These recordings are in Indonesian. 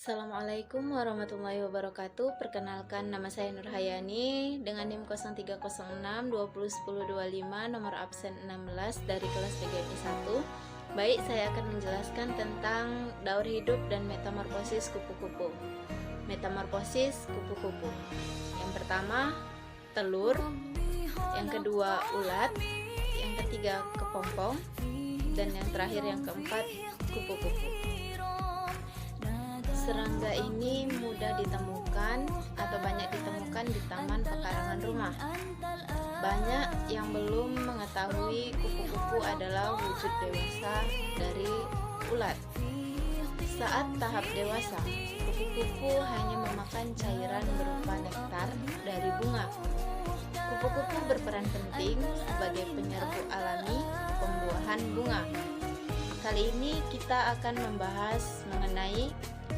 Assalamualaikum warahmatullahi wabarakatuh. Perkenalkan, nama saya Nurhayani dengan NIM 0306 201025, nomor absen 16 dari kelas PGMI 1. Baik, saya akan menjelaskan tentang daur hidup dan metamorfosis kupu-kupu. Metamorfosis kupu-kupu. Yang pertama, telur. Yang kedua, ulat. Yang ketiga, kepompong. Dan yang terakhir, yang keempat, kupu-kupu. Serangga ini mudah ditemukan atau banyak ditemukan di taman pekarangan rumah. Banyak yang belum mengetahui kupu-kupu adalah wujud dewasa dari ulat. Saat tahap dewasa, kupu-kupu hanya memakan cairan berupa nektar dari bunga. Kupu-kupu berperan penting sebagai penyerbu alami pembuahan bunga. Kali ini kita akan membahas mengenai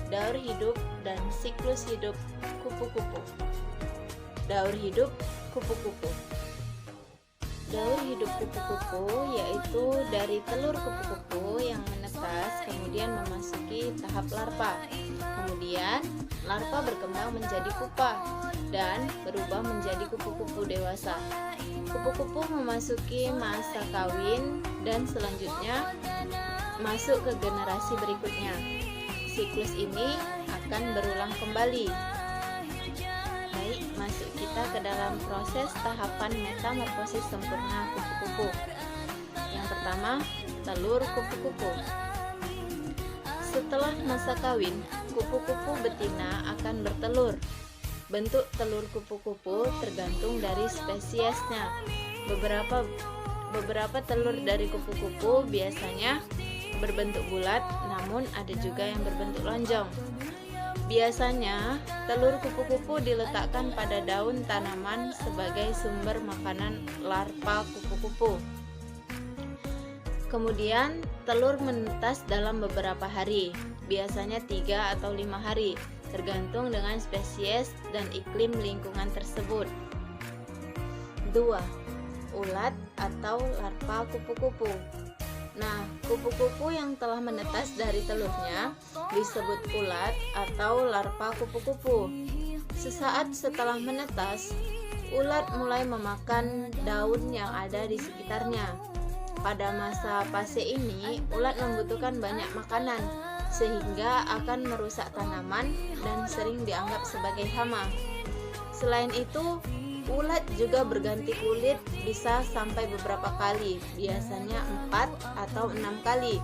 daur hidup dan siklus hidup kupu-kupu. Daur hidup kupu-kupu. Daur hidup kupu-kupu yaitu dari telur kupu-kupu yang menetas kemudian memasuki tahap larva. Kemudian larva berkembang menjadi pupa dan berubah menjadi kupu-kupu dewasa. Kupu-kupu memasuki masa kawin dan selanjutnya masuk ke generasi berikutnya. Siklus ini akan berulang kembali. Baik, masuk kita ke dalam proses tahapan metamorfosis sempurna kupu-kupu. Yang pertama, telur kupu-kupu. Setelah masa kawin, kupu-kupu betina akan bertelur. Bentuk telur kupu-kupu tergantung dari spesiesnya. Beberapa telur dari kupu-kupu biasanya berbentuk bulat, namun ada juga yang berbentuk lonjong. Biasanya, telur kupu-kupu diletakkan pada daun tanaman sebagai sumber makanan larva kupu-kupu. Kemudian, telur menetas dalam beberapa hari, biasanya 3 atau 5 hari, tergantung dengan spesies dan iklim lingkungan tersebut. 2. Ulat atau larva kupu-kupu. Nah, kupu-kupu yang telah menetas dari telurnya disebut ulat atau larva kupu-kupu. Sesaat setelah menetas, ulat mulai memakan daun yang ada di sekitarnya. Pada masa fase ini, ulat membutuhkan banyak makanan, sehingga akan merusak tanaman dan sering dianggap sebagai hama. Selain itu, ulat juga berganti kulit bisa sampai beberapa kali, biasanya 4 atau 6 kali.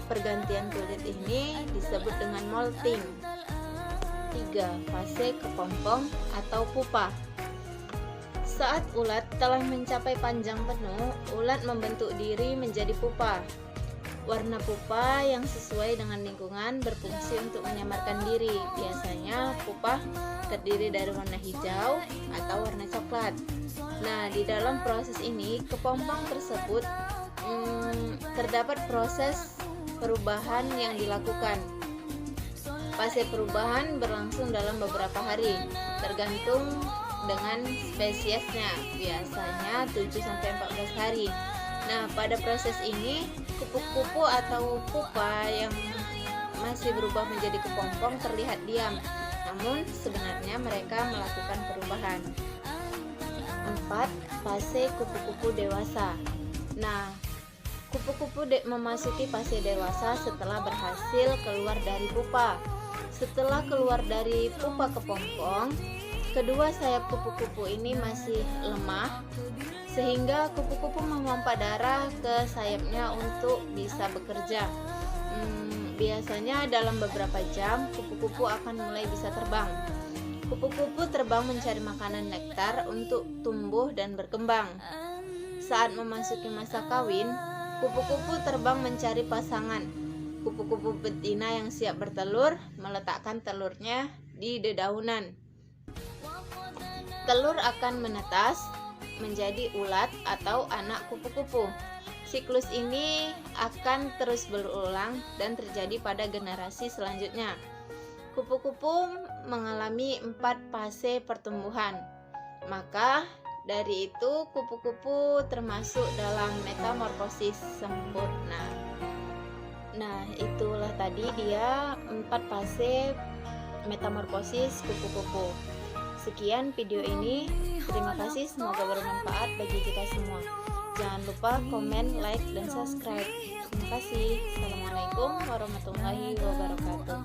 Pergantian kulit ini disebut dengan molting. 3. Fase kepompong atau pupa. Saat ulat telah mencapai panjang penuh, ulat membentuk diri menjadi pupa. Warna pupa yang sesuai dengan lingkungan berfungsi untuk menyamarkan diri. Biasanya pupa terdiri dari warna hijau atau warna coklat. Nah, di dalam proses ini kepompong tersebut terdapat proses perubahan yang dilakukan. Fase perubahan berlangsung dalam beberapa hari, tergantung dengan spesiesnya, biasanya 7-14 hari. Nah, pada proses ini kupu-kupu atau pupa yang masih berubah menjadi kepompong terlihat diam, namun sebenarnya mereka melakukan perubahan. 4. Fase kupu-kupu dewasa. Nah, kupu-kupu memasuki fase dewasa setelah berhasil keluar dari pupa. Setelah keluar dari pupa kepompong, kedua sayap kupu-kupu ini masih lemah, sehingga kupu-kupu memompa darah ke sayapnya untuk bisa bekerja. Biasanya dalam beberapa jam, kupu-kupu akan mulai bisa terbang. Kupu-kupu terbang mencari makanan nektar untuk tumbuh dan berkembang. Saat memasuki masa kawin, kupu-kupu terbang mencari pasangan. Kupu-kupu betina yang siap bertelur meletakkan telurnya di dedaunan. Telur akan menetas menjadi ulat atau anak kupu-kupu. Siklus ini akan terus berulang dan terjadi pada generasi selanjutnya. Kupu-kupu mengalami 4 fase pertumbuhan. Maka dari itu kupu-kupu termasuk dalam metamorfosis sempurna. Nah, itulah tadi dia 4 fase metamorfosis kupu-kupu. Sekian video ini. Terima kasih, semoga bermanfaat bagi kita semua. Jangan lupa komen, like, dan subscribe. Terima kasih. Assalamualaikum warahmatullahi wabarakatuh.